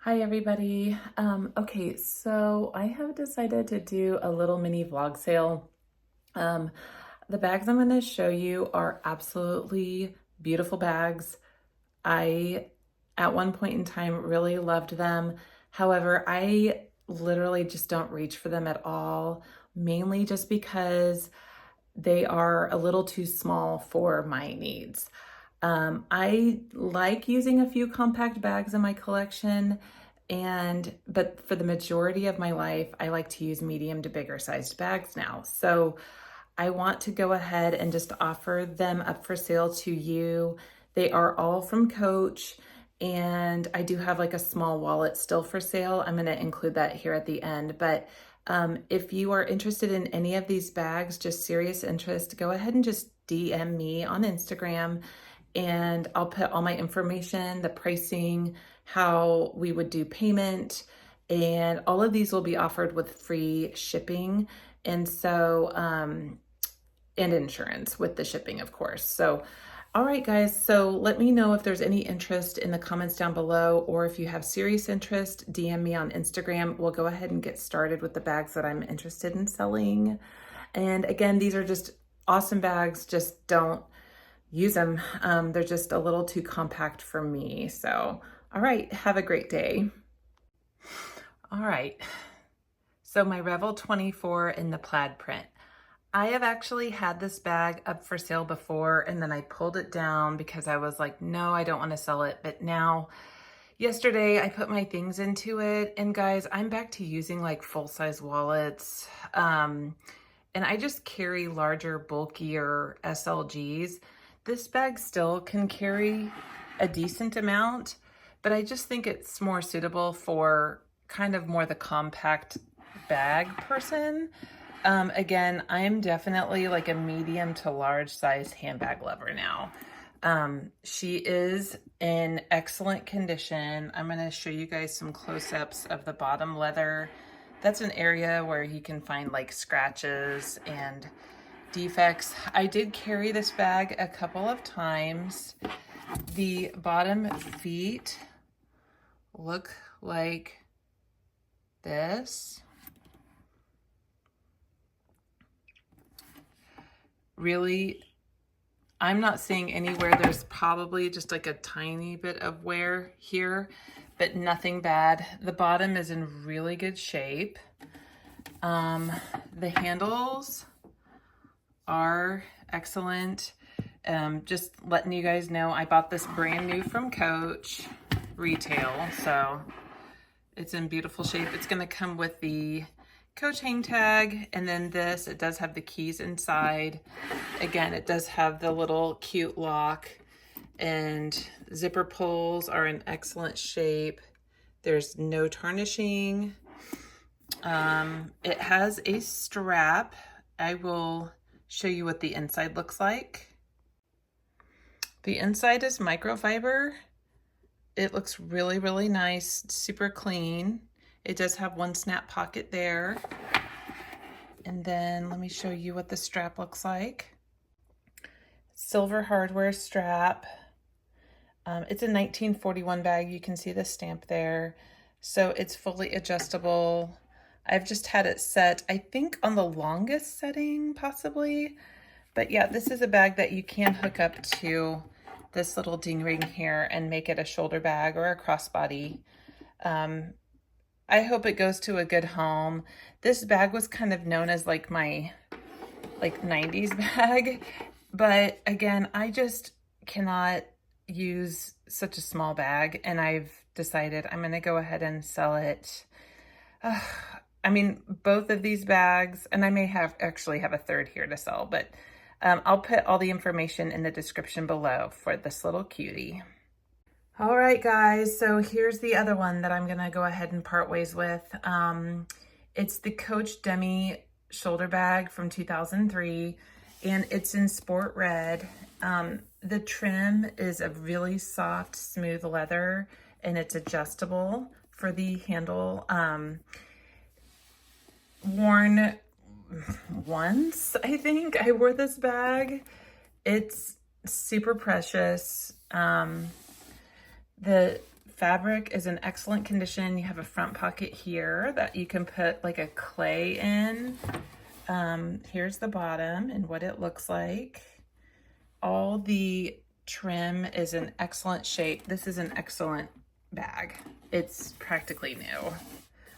Hi everybody. Okay, so I have decided to do a little mini vlog sale. Um, the bags I'm going to show you are absolutely beautiful bags. I, at one point in time, really loved them. However, I literally just don't reach for them at all, mainly just because they are a little too small for my needs. I like using a few compact bags in my collection, but for the majority of my life, I like to use medium to bigger sized bags now. So I want to go ahead and just offer them up for sale to you. They are all from Coach, and I do have like a small wallet still for sale. I'm going to include that here at the end, but if you are interested in any of these bags, just serious interest, go ahead and just DM me on Instagram and I'll put all my information, the pricing, how we would do payment, and all of these will be offered with free shipping. And so, and insurance with the shipping, of course. So, all right, guys. So let me know if there's any interest in the comments down below, or if you have serious interest, DM me on Instagram. We'll go ahead and get started with the bags that I'm interested in selling. And again, these are just awesome bags. Just don't use them. They're just a little too compact for me. So, all right, have a great day. All right, so my Revel 24 in the plaid print. I have actually had this bag up for sale before, and then I pulled it down because I was like, no, I don't want to sell it. But now, yesterday, I put my things into it, and guys, I'm back to using like full-size wallets. And I just carry larger, bulkier SLGs. This bag still can carry a decent amount, but I just think it's more suitable for kind of more the compact bag person. Again, I am definitely like a medium to large size handbag lover now. She is in excellent condition. I'm going to show you guys some close-ups of the bottom leather. That's an area where you can find like scratches and defects. I did carry this bag a couple of times. The bottom feet look like this. Really, I'm not seeing anywhere. There's probably just like a tiny bit of wear here, but nothing bad. The bottom is in really good shape. The handles are excellent. Just letting you guys know, I bought this brand new from Coach retail, so it's in beautiful shape. It's going to come with the Coach hang tag, and then this, it does have the keys inside. Again, it does have the little cute lock, and zipper pulls are in excellent shape. There's no tarnishing. It has a strap. I will show you what the inside looks like. The inside is microfiber. It looks really, really nice, super clean. It does have one snap pocket there. And then let me show you what the strap looks like. Silver hardware strap. It's a 1941 bag. You can see the stamp there. So it's fully adjustable. I've just had it set, I think, on the longest setting, possibly. But yeah, this is a bag that you can hook up to this little ding ring here and make it a shoulder bag or a crossbody. I hope it goes to a good home. This bag was kind of known as like my 90s bag, but again, I just cannot use such a small bag, and I've decided I'm going to go ahead and sell it. I mean, both of these bags, and I may actually have a third here to sell, but I'll put all the information in the description below for this little cutie. All right, guys, so here's the other one that I'm gonna go ahead and part ways with. It's the Coach Demi Shoulder bag from 2003, and it's in sport red. The trim is a really soft, smooth leather, and it's adjustable for the handle. Worn once, I think. I wore this bag. It's super precious. The fabric is in excellent condition. You have a front pocket here that you can put like a clay in. Here's the bottom and what it looks like. All the trim is in excellent shape. This is an excellent bag. It's practically new.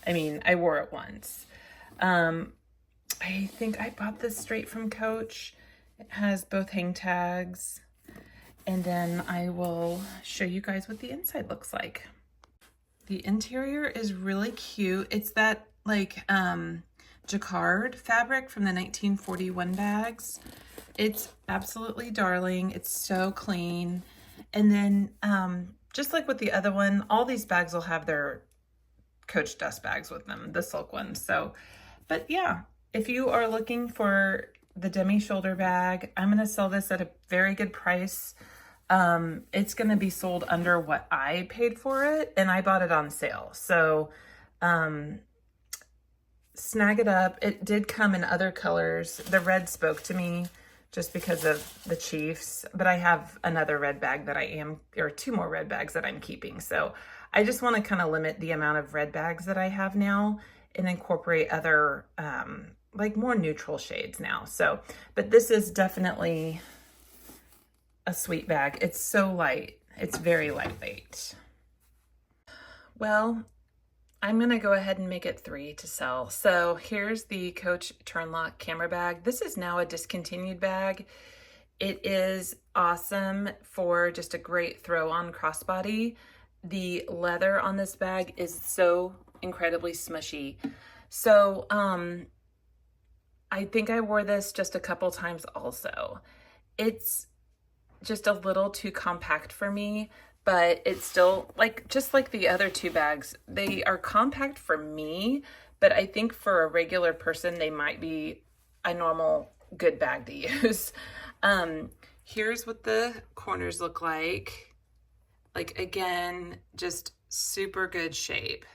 I mean, I wore it once. I think I bought this straight from Coach. It has both hang tags. And then I will show you guys what the inside looks like. The interior is really cute. It's that like jacquard fabric from the 1941 bags. It's absolutely darling. It's so clean. And then just like with the other one, all these bags will have their Coach dust bags with them, the silk ones. So, but yeah, if you are looking for the Demi Shoulder bag, I'm going to sell this at a very good price. It's going to be sold under what I paid for it, and I bought it on sale. So, snag it up. It did come in other colors. The red spoke to me just because of the Chiefs, but I have another red bag that or two more red bags that I'm keeping. So I just want to kind of limit the amount of red bags that I have now and incorporate other, like more neutral shades now. So, but this is definitely a sweet bag. It's so light. It's very lightweight. Well, I'm going to go ahead and make it 3 to sell. So here's the Coach Turnlock camera bag. This is now a discontinued bag. It is awesome for just a great throw on crossbody. The leather on this bag is so incredibly smushy. So I think I wore this just a couple times also. It's just a little too compact for me, but it's still like, just like the other 2 bags, they are compact for me, but I think for a regular person, they might be a normal good bag to use. Here's what the corners look like. Like, again, just super good shape.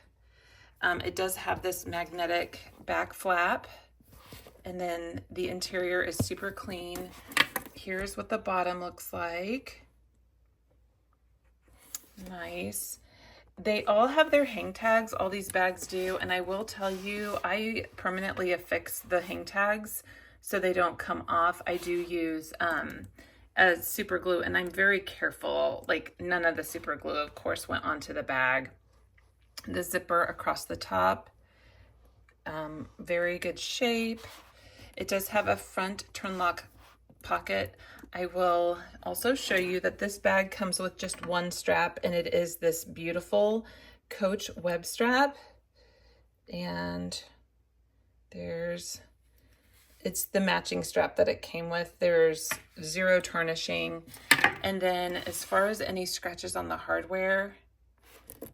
It does have this magnetic back flap, and then the interior is super clean. Here's what the bottom looks like. Nice. They all have their hang tags, all these bags do, and I will tell you, I permanently affix the hang tags so they don't come off. I do use a super glue, and I'm very careful. Like, none of the super glue, of course, went onto the bag. The zipper across the top, very good shape. It does have a front Turnlock pocket. I will also show you that this bag comes with just one strap, and it is this beautiful Coach web strap. And it's the matching strap that it came with. There's 0 tarnishing. And then as far as any scratches on the hardware,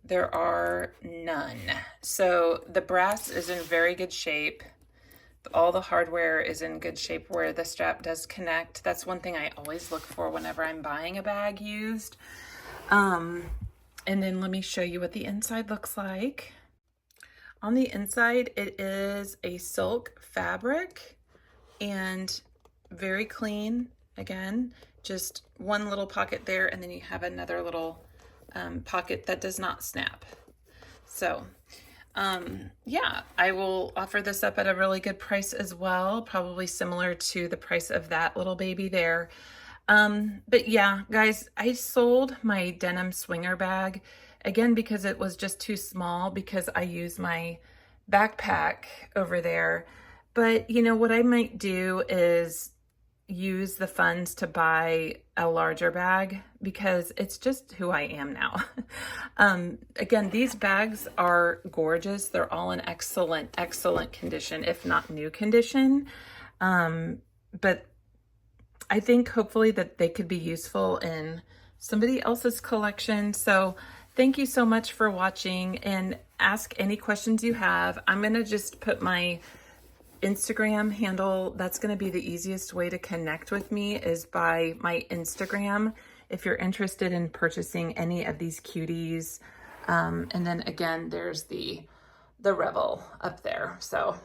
there are none. So the brass is in very good shape. All the hardware is in good shape where the strap does connect. That's one thing I always look for whenever I'm buying a bag used. And then let me show you what the inside looks like. On the inside, it is a silk fabric and very clean. Again, just one little pocket there, and then you have another little pocket that does not snap. So yeah, I will offer this up at a really good price as well, probably similar to the price of that little baby there. But yeah, guys, I sold my denim swinger bag again because it was just too small, because I use my backpack over there. But you know what I might do is use the funds to buy a larger bag, because it's just who I am now. Again, these bags are gorgeous. They're all in excellent condition, if not new condition. But I think hopefully that they could be useful in somebody else's collection. So thank you so much for watching, and ask any questions you have. I'm gonna just put my Instagram handle. That's going to be the easiest way to connect with me, is by my Instagram, if you're interested in purchasing any of these cuties. And then again, there's the Revel up there. So,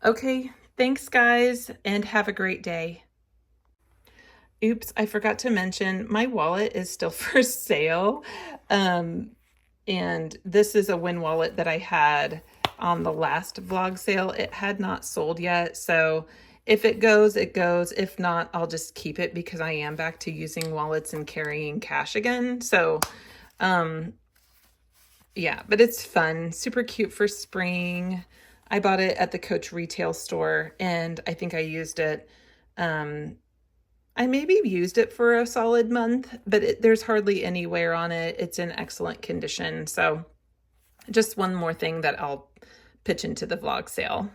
okay, thanks guys, and have a great day. Oops, I forgot to mention my wallet is still for sale. And this is a Wynn wallet that I had on the last vlog sale. It had not sold yet, so if it goes, it goes. If not, I'll just keep it because I am back to using wallets and carrying cash again. So, yeah, but it's fun. Super cute for spring. I bought it at the Coach retail store, and I think I used it. I maybe used it for a solid month, but there's hardly any wear on it. It's in excellent condition. So just one more thing that I'll pitch into the vlog sale.